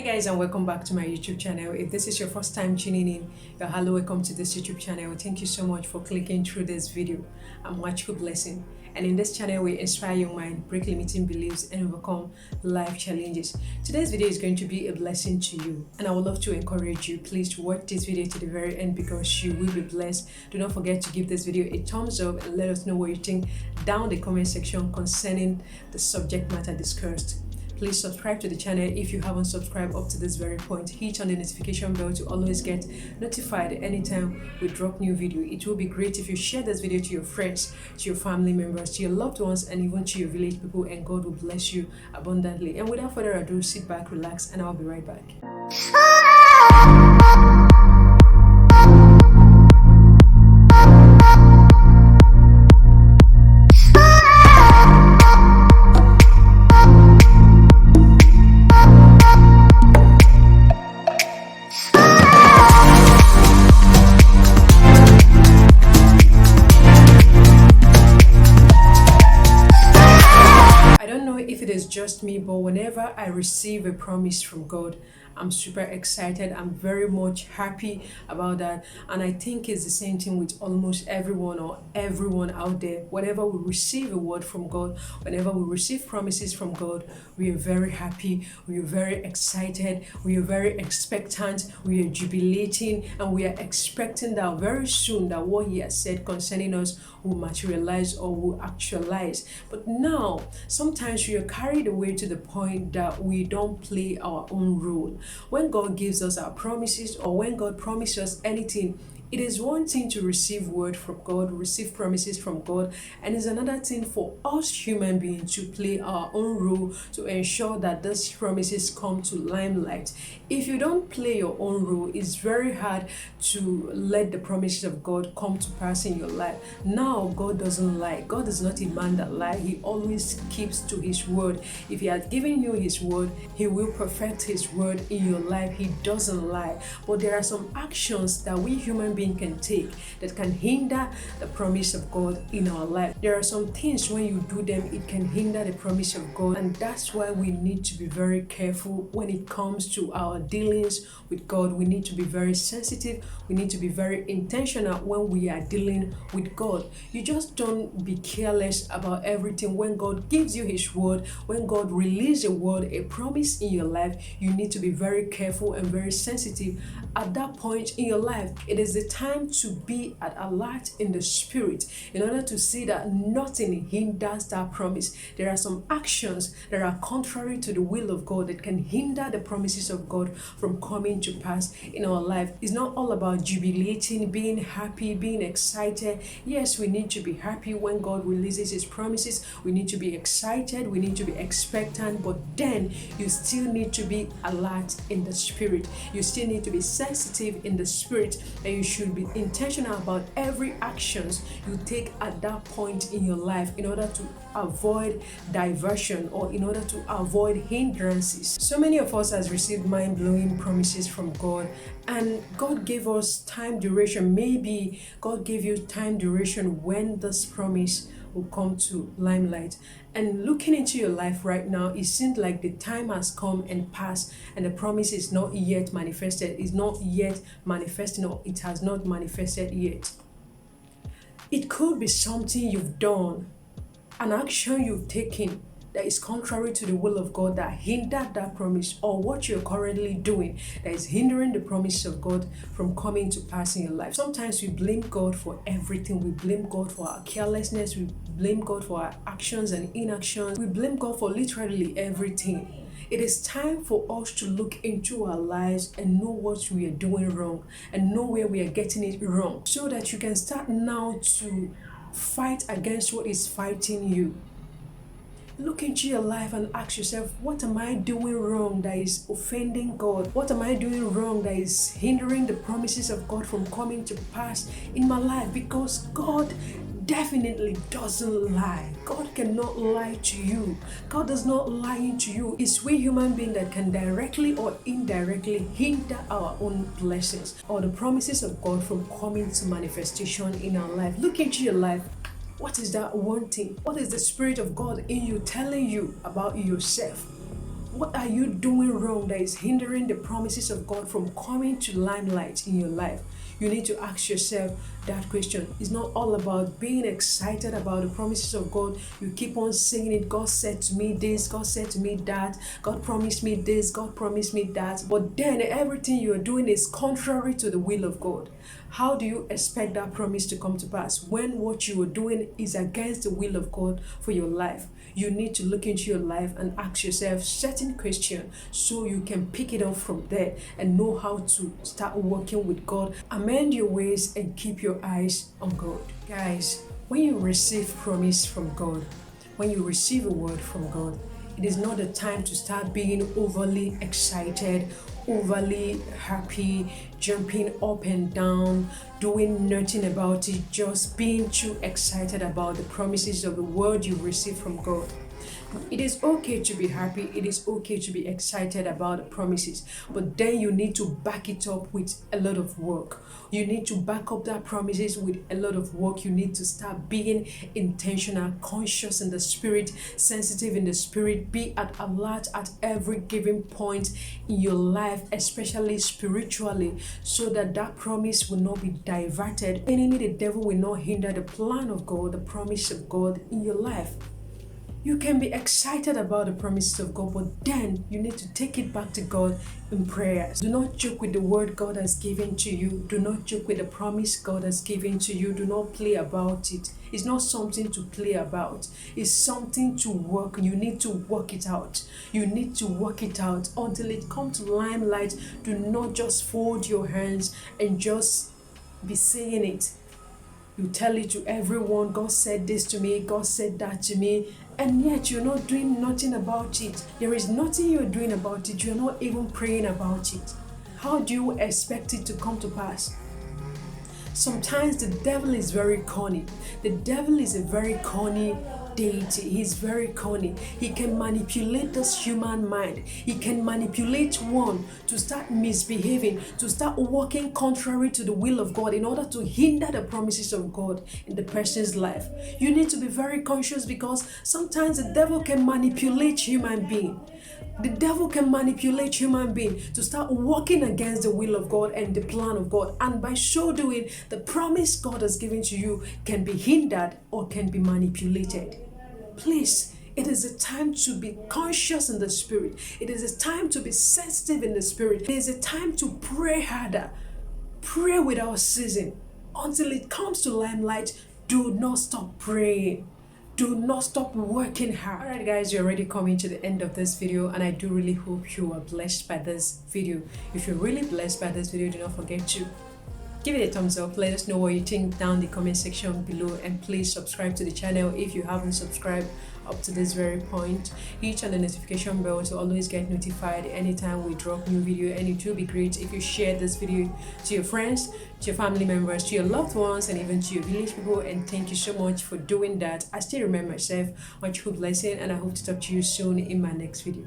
Guys, and welcome back to my YouTube channel. If this is your first time tuning in, hello, welcome to this YouTube channel. Thank you so much for clicking through this video. I'm Nwachukwu blessing, and in this channel we inspire young minds, break limiting beliefs and overcome life challenges. Today's video is going to be a blessing to you, and I would love to encourage you, please, to watch this video to the very end because you will be blessed. Do not forget to give this video a thumbs up and let us know what you think down the comment section concerning the subject matter discussed. Please subscribe to the channel if you haven't subscribed up to this very point. Hit on the notification bell to always get notified anytime we drop new video. It will be great if you share this video to your friends, to your family members, to your loved ones, and even to your village people, and God will bless you abundantly. And without further ado, sit back, relax, and I'll be right back. Just me, but whenever I receive a promise from God, I'm super excited. I'm very much happy about that, and I think it's the same thing with almost everyone out there. Whenever we receive a word from God, whenever we receive promises from God, we are very happy, we are very excited, we are very expectant, we are jubilating, and we are expecting that very soon that what He has said concerning us will materialize or will actualize. But now sometimes we are carried away to the point that we don't play our own role. When God gives us our promises, or when God promises us anything, it is one thing to receive word from God, receive promises from God, and it's another thing for us human beings to play our own role to ensure that these promises come to limelight. If you don't play your own role, it's very hard to let the promises of God come to pass in your life. Now, God doesn't lie. God is not a man that lies. He always keeps to His word. If He has given you His word, He will perfect His word in your life. He doesn't lie. But there are some actions that we human beings can take that can hinder the promise of God in our life. There are some things when you do them, it can hinder the promise of God, and that's why we need to be very careful when it comes to our dealings with God. We need to be very sensitive. We need to be very intentional when we are dealing with God. You just don't be careless about everything. When God gives you His word, when God releases a word, a promise in your life, you need to be very careful and very sensitive. At that point in your life, it is the time to be at alert in the spirit in order to see that nothing hinders that promise. There are some actions that are contrary to the will of God that can hinder the promises of God from coming to pass in our life. It's not all about jubilating, being happy, being excited. Yes, we need to be happy when God releases His promises. We need to be excited, we need to be expectant, but then you still need to be alert in the spirit. You still need to be sensitive in the spirit, and you should be intentional about every actions you take at that point in your life in order to avoid diversion or in order to avoid hindrances. So many of us has received mind-blowing promises from God, and God gave us time duration. Maybe God gave you time duration when this promise will come to limelight. And looking into your life right now, it seems like the time has come and passed, and the promise is not yet manifested, is not yet manifesting, or it has not manifested yet. It could be something you've done, an action you've taken that is contrary to the will of God that hindered that promise, or what you're currently doing that is hindering the promise of God from coming to pass in your life. Sometimes we blame God for everything. We blame God for our carelessness. We blame God for our actions and inactions. We blame God for literally everything. It is time for us to look into our lives and know what we are doing wrong and know where we are getting it wrong, so that you can start now to fight against what is fighting you. Look into your life and ask yourself, what am I doing wrong that is offending God? What am I doing wrong that is hindering the promises of God from coming to pass in my life? Because God definitely doesn't lie. God cannot lie to you. God does not lie to you. It's we human beings that can directly or indirectly hinder our own blessings or the promises of God from coming to manifestation in our life. Look into your life. What is that one thing? What is the Spirit of God in you telling you about yourself? What are you doing wrong that is hindering the promises of God from coming to limelight in your life? You need to ask yourself that question. It's not all about being excited about the promises of God. You keep on saying it. God said to me this, God said to me that, God promised me this, God promised me that. But then everything you are doing is contrary to the will of God. How do you expect that promise to come to pass when what you are doing is against the will of God for your life? You need to look into your life and ask yourself certain questions so you can pick it up from there and know how to start working with God. Amend your ways and keep your eyes on God. Guys, when you receive promise from God, when you receive a word from God, it is not the time to start being overly excited, overly happy, jumping up and down, doing nothing about it, just being too excited about the promises of the word you receive from God. It is okay to be happy, it is okay to be excited about the promises, but then you need to back it up with a lot of work. You need to back up that promises with a lot of work. You need to start being intentional, conscious in the spirit, sensitive in the spirit, be at alert at every given point in your life, especially spiritually, so that that promise will not be diverted. Enemy, the devil, will not hinder the plan of God, the promise of God in your life. You can be excited about the promises of God, but then you need to take it back to God in prayers. Do not joke with the word God has given to you. Do not joke with the promise God has given to you. Do not play about it. It's not something to play about. It's something to work. You need to work it out. You need to work it out until it comes to limelight. Do not just fold your hands and just be saying it. You tell it to everyone, God said this to me, God said that to me, and yet you're not doing nothing about it. There is nothing you're doing about it. You're not even praying about it. How do you expect it to come to pass? Sometimes the devil is very corny. The devil is a very corny deity. He's very corny. He can manipulate this human mind. He can manipulate one to start misbehaving, to start walking contrary to the will of God in order to hinder the promises of God in the person's life. You need to be very conscious because sometimes the devil can manipulate human being. The devil can manipulate human being to start walking against the will of God and the plan of God. And by so doing, the promise God has given to you can be hindered or can be manipulated. Please, it is a time to be conscious in the spirit. It is a time to be sensitive in the spirit. It is a time to pray harder. Pray without ceasing. Until it comes to limelight, do not stop praying. Do not stop working hard. Alright guys, you're already coming to the end of this video and I do really hope you are blessed by this video. If you're really blessed by this video, do not forget to give it a thumbs up. Let us know what you think down the comment section below, and please subscribe to the channel if you haven't subscribed up to this very point. Hit on the notification bell to always get notified anytime we drop new video, and it will be great if you share this video to your friends, to your family members, to your loved ones, and even to your village people. And thank you so much for doing that. I still remember myself. Nwachukwu blessing, and I hope to talk to you soon in my next video.